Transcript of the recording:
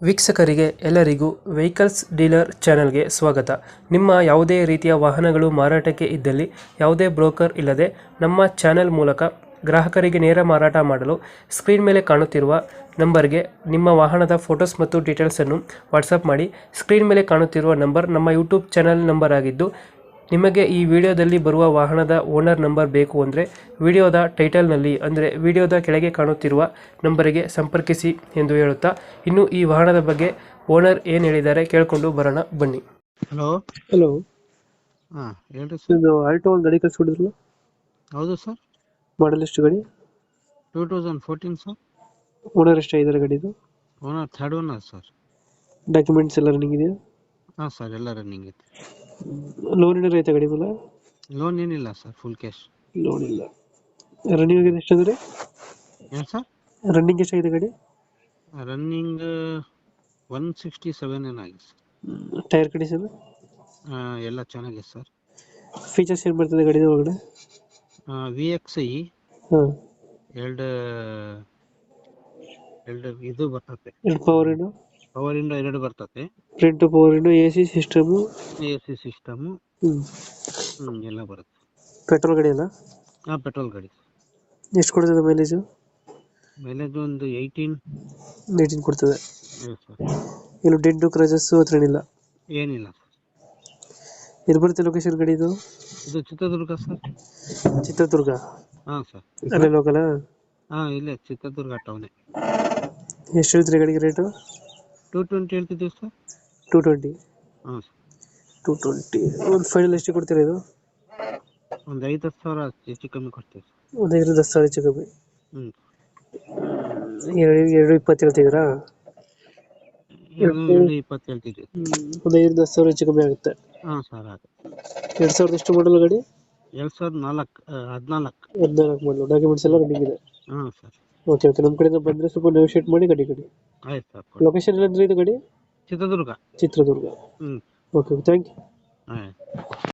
ವೀಕ್ಷಕರಿಗೆ ಎಲ್ಲರಿಗೂ vehicles dealer ಚಾನೆಲ್ಗೆ ಸ್ವಾಗತ. ನಿಮ್ಮ ಯಾವುದೇ ರೀತಿಯ ವಾಹನಗಳು ಮಾರಾಟಕ್ಕೆ ಇದ್ದಲ್ಲಿ ಯಾವುದೇ ಬ್ರೋಕರ್ ಇಲ್ಲದೆ ನಮ್ಮ ಚಾನೆಲ್ ಮೂಲಕ ಗ್ರಾಹಕರಿಗೆ ನೇರ ಮಾರಾಟ ಮಾಡಲು ಸ್ಕ್ರೀನ್ ಮೇಲೆ ಕಾಣುತ್ತಿರುವ ನಂಬರ್ಗೆ ನಿಮ್ಮ ವಾಹನದ ಫೋಟೋಸ್ ಮತ್ತು ಡೀಟೇಲ್ಸನ್ನು ವಾಟ್ಸಪ್ ಮಾಡಿ. ಸ್ಕ್ರೀನ್ ಮೇಲೆ ಕಾಣುತ್ತಿರುವ ನಂಬರ್ ನಮ್ಮ ಯೂಟ್ಯೂಬ್ ಚಾನೆಲ್ ನಂಬರ್ ಆಗಿದ್ದು, ನಿಮಗೆ ಈ ವಿಡಿಯೋದಲ್ಲಿ ಬರುವ ವಾಹನದ ಓನರ್ ನಂಬರ್ ಬೇಕು ಅಂದರೆ ವಿಡಿಯೋದ ಟೈಟಲ್ನಲ್ಲಿ ಅಂದರೆ ವಿಡಿಯೋದ ಕೆಳಗೆ ಕಾಣುತ್ತಿರುವ ನಂಬರಿಗೆ ಸಂಪರ್ಕಿಸಿ ಎಂದು ಹೇಳುತ್ತಾ, ಇನ್ನು ಈ ವಾಹನದ ಬಗ್ಗೆ ಓನರ್ ಏನು ಹೇಳಿದ್ದಾರೆ ಕೇಳಿಕೊಂಡು ಬರೋಣ ಬನ್ನಿ. ಹಲೋ. ಹಲೋ, ಹಾಂ ಹೇಳ್ರಿ ಸರ್. ಇದು ಆಲ್ಟೋ ಒಂದು ಗಾಡಿ ಕಳಿಸ್ಕೊಡಿದ್ರಲ್ಲ, ಹೌದು ಸರ್. ಮಾಡಲ್ ಎಷ್ಟು ಗಾಡಿ? 2014 ಸರ್. ಓನರ್ ಎಷ್ಟಾಗಿದ್ದಾರೆ ಗಾಡಿದು? Owner third owner sir. Documents ಎಲ್ಲ ರನ್ನಿಂಗ್ ಇದೆಯಾ? ಹಾಂ ಸರ್, ಎಲ್ಲ ರನ್ನಿಂಗ್ ಐತೆ. ಲೋನ್ ಏನಾರು ಐತೆ ಗಾಡಿ ಮೇಲೆ? ಲೋನ್ ಏನಿಲ್ಲ ಸರ್, ಫುಲ್ ಕ್ಯಾಶ್. ಲೋನ್ ಇಲ್ಲ. ರನ್ನಿಂಗ್ ಆಗಿದೆ ಎಷ್ಟಾದ್ರೆ? ಏನು ಸರ್? ರನ್ನಿಂಗ್ ಎಷ್ಟಾಗಿದೆ ಗಾಡಿ? ರನ್ನಿಂಗ್ 167 ಏನಾಗಿದೆ ಸರ್. ಟೈರ್ ಕಂಡೀಷನ್ ಎಲ್ಲ ಚೆನ್ನಾಗಿದೆ ಸರ್. ಫೀಚರ್ಸ್ ಏನು ಬರ್ತದೆ ಗಾಡಿದ ಒಳಗಡೆ? VXI ಹಾಂ, ಎರಡು ಇದು ಬರ್ತತೆ. ಎರಡು ಪವರ್ ವಿಂಡೋ, ಪವರ್ ಇಂಡೋ ಎರಡು ಬರ್ತತೆ. Front power window, AC system, AC system ಎಲ್ಲ ಬರುತ್ತೆ. ಪೆಟ್ರೋಲ್ ಗಾಡಿ ಅಲ್ಲ? ಹಾಂ, ಪೆಟ್ರೋಲ್ ಗಾಡಿ. ಎಷ್ಟು ಕೊಡ್ತದೆ ಮೈಲೇಜು? ಮೈಲೇಜ್ ಒಂದು 18 ಕೊಡ್ತದೆ. ಹೌದು ಸರ್. ಇನ್ನು ಡೆಂಟು ಕ್ರಜಸ್ಸು ಹತ್ರ ಏನಿಲ್ಲ? ಏನಿಲ್ಲ ಸರ್. ಎಲ್ಲಿ ಬರುತ್ತೆ ಲೊಕೇಶನ್ ಗಾಡಿ ಇದು? ಇದು ಚಿತ್ರದುರ್ಗ ಸರ್. ಚಿತ್ರದುರ್ಗ? ಹಾಂ ಸರ್. ಅಲ್ಲೇ ಲೋಕಲ? ಹಾಂ, ಇಲ್ಲೇ ಚಿತ್ರದುರ್ಗ ಟೌನೇ. ಎಷ್ಟು ಹೇಳ್ತೀರಿ ಗಾಡಿಗೆ ರೇಟು? 220 ಹೇಳ್ತಿದ್ದೀವಿ ಸರ್. 220? ಹಾಂ ಸರ್. 220 ಒಂದು ಫೈನಲ್ ಎಷ್ಟು ಕೊಡ್ತೀರಾ ಇದು? ಒಂದು 5-10 ಸಾವಿರ ಹೆಚ್ಚು ಕಮ್ಮಿ ಕೊಡ್ತೀವಿ ಸರ್. ಒಂದು 5-10 ಸಾವಿರ ಹೆಚ್ಚು ಕಮ್ಮಿ? ಹ್ಞೂ. 220 ಹೇಳ್ತಿದ್ದೀರಾ? 220 ಹೇಳ್ತಿದ್ದೀವಿ. ಒಂದು 5-10 ಸಾವಿರ ಹೆಚ್ಚು ಕಮ್ಮಿ ಆಗುತ್ತೆ. ಹಾಂ ಸರ್, ಆಗುತ್ತೆ. 2000 ಎಷ್ಟು ಮಾಡಲ್ಲ ಗಾಡಿ? 2014 14 ಮಾಡಲು. ಡಾಕ್ಯುಮೆಂಟ್ಸ್ ಎಲ್ಲ ರನ್ನಿಂಗ್ ಇದೆ? ಹಾಂ ಸರ್. ಓಕೆ ಓಕೆ, ನಮ್ಮ ಕಡೆಯಿಂದ ಬಂದರೆ ಸ್ವಲ್ಪ ನೆಗೋಷಿಯೇಟ್ ಮಾಡಿ ಗಾಡಿ ಕೊಡಿ. ಆಯ್ತು ಸರ್. ಲೊಕೇಶನ್ ಎಲ್ಲಂದ್ರೆ ಇದು ಗಾಡಿ? ಚಿತ್ರದುರ್ಗ. ಚಿತ್ರದುರ್ಗ. ಹ್ಞೂ. Okay, thank you. ಆಯ್ತು.